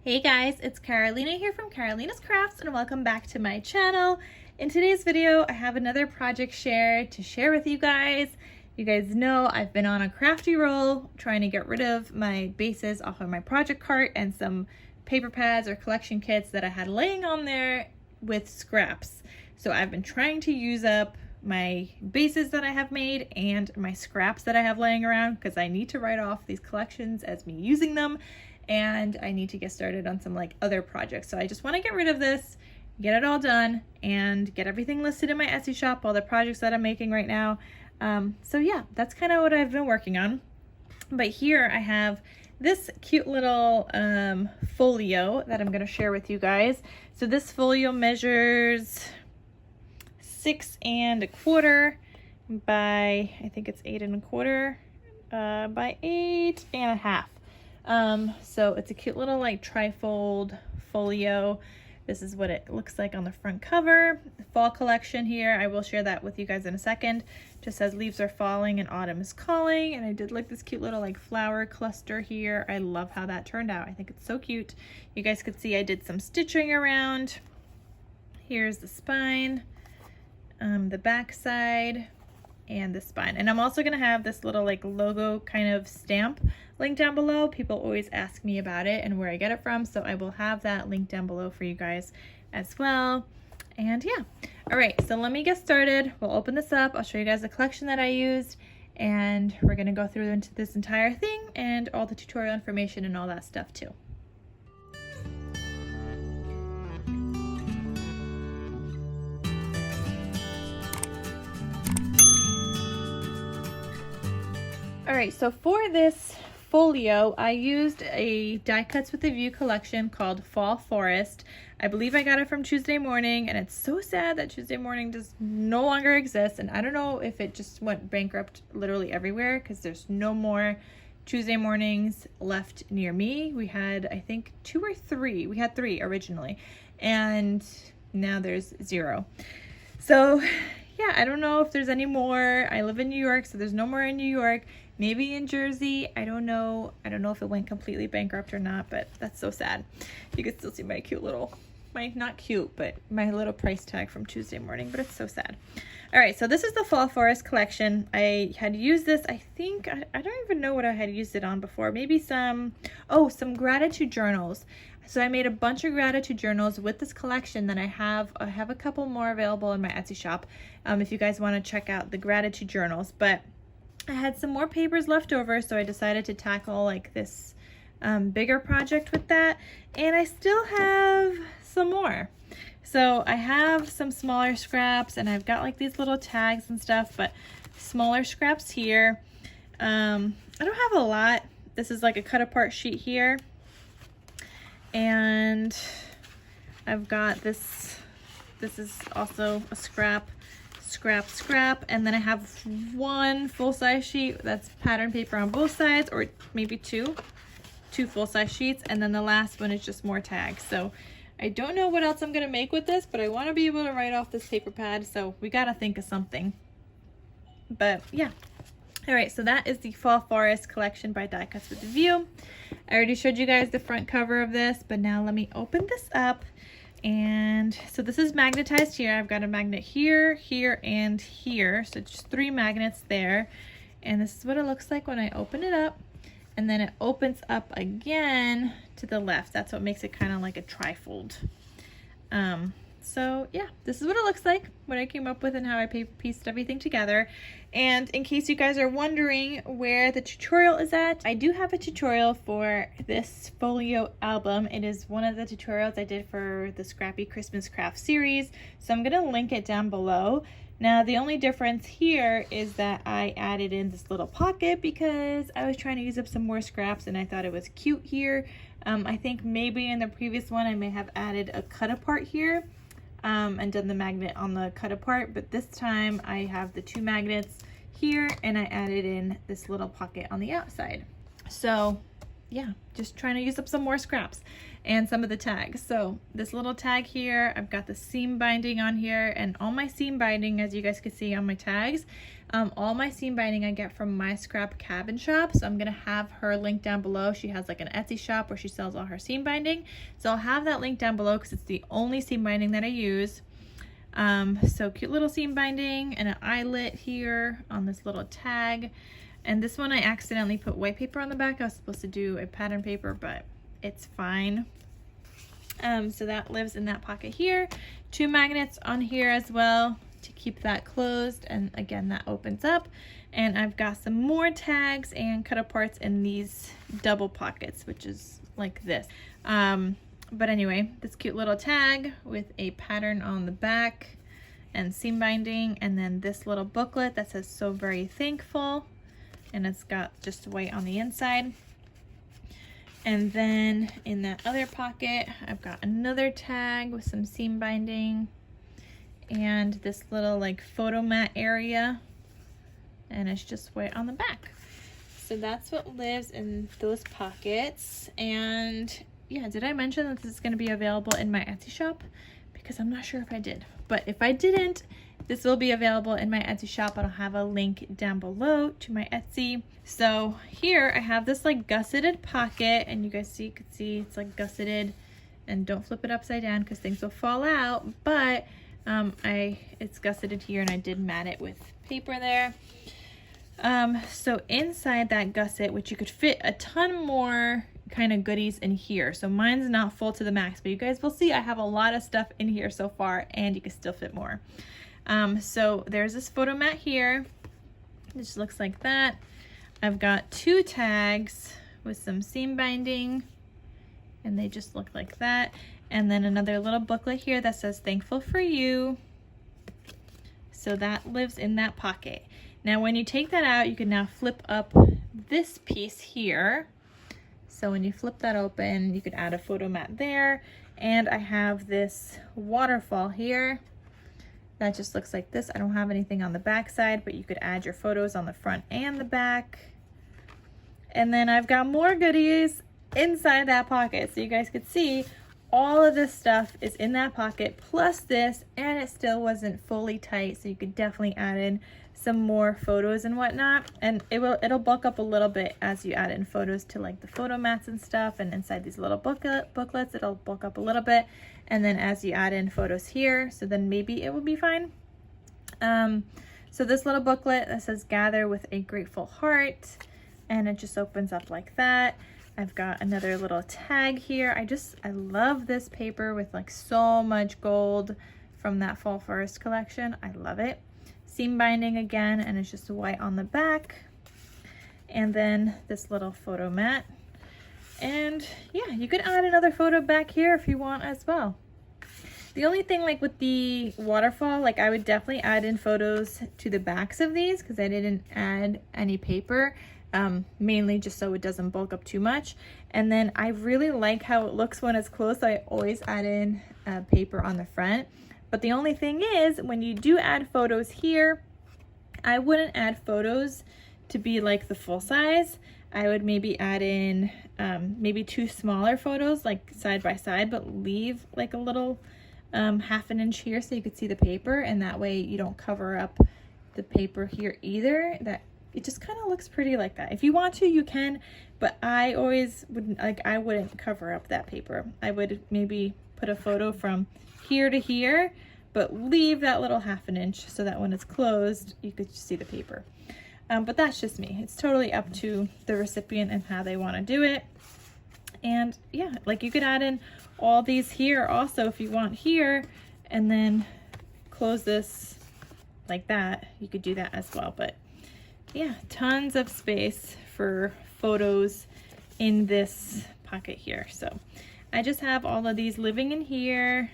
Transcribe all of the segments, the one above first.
Hey guys, it's Carolina here from KarolinasKrafts and welcome back to my channel. In today's video, I have another project to share with you guys. You guys know I've been on a crafty roll trying to get rid of my bases off of my project cart and some paper pads or collection kits that I had laying on there with scraps. So I've been trying to use up my bases that I have made and my scraps that I have laying around because I need to write off these collections as me using them. And I need to get started on some other projects. So I just want to get rid of this, get it all done, and get everything listed in my Etsy shop, all the projects that I'm making right now. So yeah, that's kind of what I've been working on. But here I have this cute little folio that I'm going to share with you guys. So this folio measures 6 1/4 by, I think it's 8 1/4 by 8 1/2. So it's a cute little trifold folio. This is what it looks like on the front cover. The fall collection here, I will share that with you guys in a second. Just says leaves are falling and autumn is calling. And I did this cute little flower cluster here. I love how that turned out. I think it's so cute. You guys could see I did some stitching around. Here's the spine, the back side, and the spine. And I'm also gonna have this little logo kind of stamp link down below. People always ask me about it and where I get it from, so I will have that link down below for you guys as well. And yeah, all right, so let me get started. We'll open this up. I'll show you guys the collection that I used, and we're gonna go through into this entire thing and all the tutorial information and all that stuff too. All right, so for this folio, I used a Die Cuts with a View collection called Fall Forest. I believe I got it from Tuesday Morning, and it's so sad that Tuesday Morning does no longer exist. And I don't know if it just went bankrupt literally everywhere because there's no more Tuesday Mornings left near me. We had, I think, 2 or 3. We had 3 originally, and now there's 0. So yeah, I don't know if there's any more. I live in New York, so there's no more in New York. Maybe in Jersey, I don't know. I don't know if it went completely bankrupt or not, but that's so sad. You can still see my cute little, not cute, but my little price tag from Tuesday Morning, but it's so sad. All right, so this is the Fall Forest collection. I had used this, I think, I don't even know what I had used it on before. Maybe some gratitude journals. So I made a bunch of gratitude journals with this collection that I have a couple more available in my Etsy shop if you guys want to check out the gratitude journals. But I had some more papers left over, so I decided to tackle this bigger project with that, and I still have some more. So I have some smaller scraps, and I've got these little tags and stuff, but smaller scraps here. I don't have a lot. This is a cut apart sheet here, and I've got this is also a scrap, and then I have one full-size sheet that's pattern paper on both sides, or maybe two full-size sheets, and then the last one is just more tags. So I don't know what else I'm gonna make with this, but I want to be able to write off this paper pad, so we gotta think of something. But yeah, all right, so that is the Fall Forest collection by Die Cuts with a View. I already showed you guys the front cover of this, but now let me open this up. And so this is magnetized here. I've got a magnet here, here, and here. So just 3 magnets there. And this is what it looks like when I open it up. And then it opens up again to the left. That's what makes it kind of like a trifold. So yeah, this is what it looks like, what I came up with and how I pieced everything together. And in case you guys are wondering where the tutorial is at, I do have a tutorial for this folio album. It is one of the tutorials I did for the Scrappy Christmas Craft series, so I'm gonna link it down below. Now the only difference here is that I added in this little pocket because I was trying to use up some more scraps and I thought it was cute here. I think maybe in the previous one I may have added a cut apart here and done the magnet on the cut apart, but this time I have the 2 magnets here and I added in this little pocket on the outside. So yeah, just trying to use up some more scraps and some of the tags. So this little tag here, I've got the seam binding on here, and all my seam binding, as you guys can see on my tags, all my seam binding I get from My Scrap Cabin Shop. So I'm gonna have her link down below. She has like an Etsy shop where she sells all her seam binding. So I'll have that link down below because it's the only seam binding that I use. So cute little seam binding and an eyelet here on this little tag. And this one I accidentally put white paper on the back. I was supposed to do a pattern paper, but it's fine. So that lives in that pocket here. 2 magnets on here as well to keep that closed, and again that opens up. And I've got some more tags and cut aparts in these double pockets, which is like this. But anyway, this cute little tag with a pattern on the back and seam binding, and then this little booklet that says "So Very Thankful," and it's got just white on the inside. And then in that other pocket, I've got another tag with some seam binding and this little like photo mat area, and it's just white on the back. So that's what lives in those pockets. And yeah, did I mention that this is going to be available in my Etsy shop? Because I'm not sure if I did, but if I didn't, this will be available in my Etsy shop. I'll have a link down below to my Etsy. So here I have this like gusseted pocket, and you guys can see it's like gusseted, and don't flip it upside down because things will fall out. But it's gusseted here, and I did mat it with paper there. So inside that gusset, which you could fit a ton more kind of goodies in here. So mine's not full to the max, but you guys will see I have a lot of stuff in here so far, and you can still fit more. So there's this photo mat here. It just looks like that. I've got 2 tags with some seam binding, and they just look like that. And then another little booklet here that says "Thankful for You." So that lives in that pocket. Now when you take that out, you can now flip up this piece here. So when you flip that open, you could add a photo mat there. And I have this waterfall here that just looks like this. I don't have anything on the back side, but you could add your photos on the front and the back. And then I've got more goodies inside that pocket. So you guys could see all of this stuff is in that pocket, plus this, and it still wasn't fully tight. So you could definitely add in some more photos and whatnot. And it'll bulk up a little bit as you add in photos to like the photo mats and stuff. And inside these little booklets, it'll bulk up a little bit. And then as you add in photos here, so then maybe it will be fine. So this little booklet that says "Gather with a Grateful Heart," and it just opens up like that. I've got another little tag here. I love this paper with like so much gold from that Fall Forest collection. I love it. Seam binding again, and it's just white on the back. And then this little photo mat. And yeah, you could add another photo back here if you want as well. The only thing like with the waterfall, like I would definitely add in photos to the backs of these because I didn't add any paper, mainly just so it doesn't bulk up too much. And then I really like how it looks when it's closed, so I always add in paper on the front. But the only thing is, when you do add photos here, I wouldn't add photos to be like the full size. I would maybe add in maybe 2 smaller photos like side by side, but leave like a little half an inch here so you could see the paper, and that way you don't cover up the paper here either. That it just kind of looks pretty like that. If you want to, you can, but I always wouldn't, like I wouldn't cover up that paper. I would maybe put a photo from here to here, but leave that little half an inch so that when it's closed, you could see the paper. But that's just me. It's totally up to the recipient and how they want to do it. And yeah, like you could add in all these here also if you want here, and then close this like that. You could do that as well. But yeah, tons of space for photos in this pocket here. So I just have all of these living in here,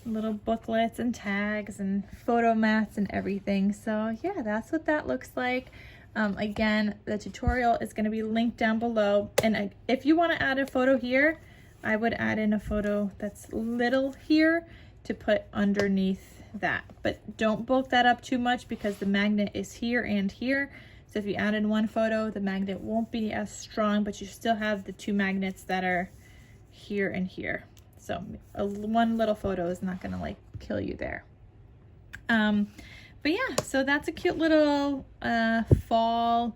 little booklets and tags and photo mats and everything. So yeah, that's what that looks like. Again, the tutorial is going to be linked down below, and if you want to add a photo here, I would add in a photo that's little here to put underneath that, but don't bulk that up too much because the magnet is here and here, So if you add in one photo, the magnet won't be as strong, but you still have the two magnets that are here and here. So one little photo is not gonna like kill you there. But yeah, so that's a cute little fall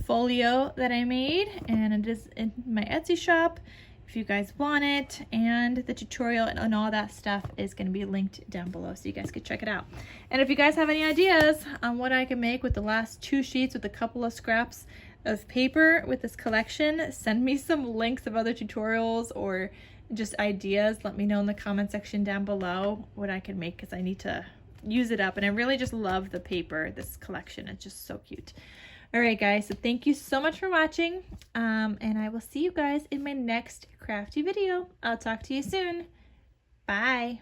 folio that I made, and it is in my Etsy shop if you guys want it, and the tutorial and all that stuff is going to be linked down below so you guys can check it out. And if you guys have any ideas on what I can make with the last 2 sheets with a couple of scraps of paper with this collection, send me some links of other tutorials or just ideas. Let me know in the comment section down below what I can make, because I need to use it up, and I really just love the paper, this collection. It's just so cute. All right, guys, so thank you so much for watching, and I will see you guys in my next crafty video. I'll talk to you soon. Bye.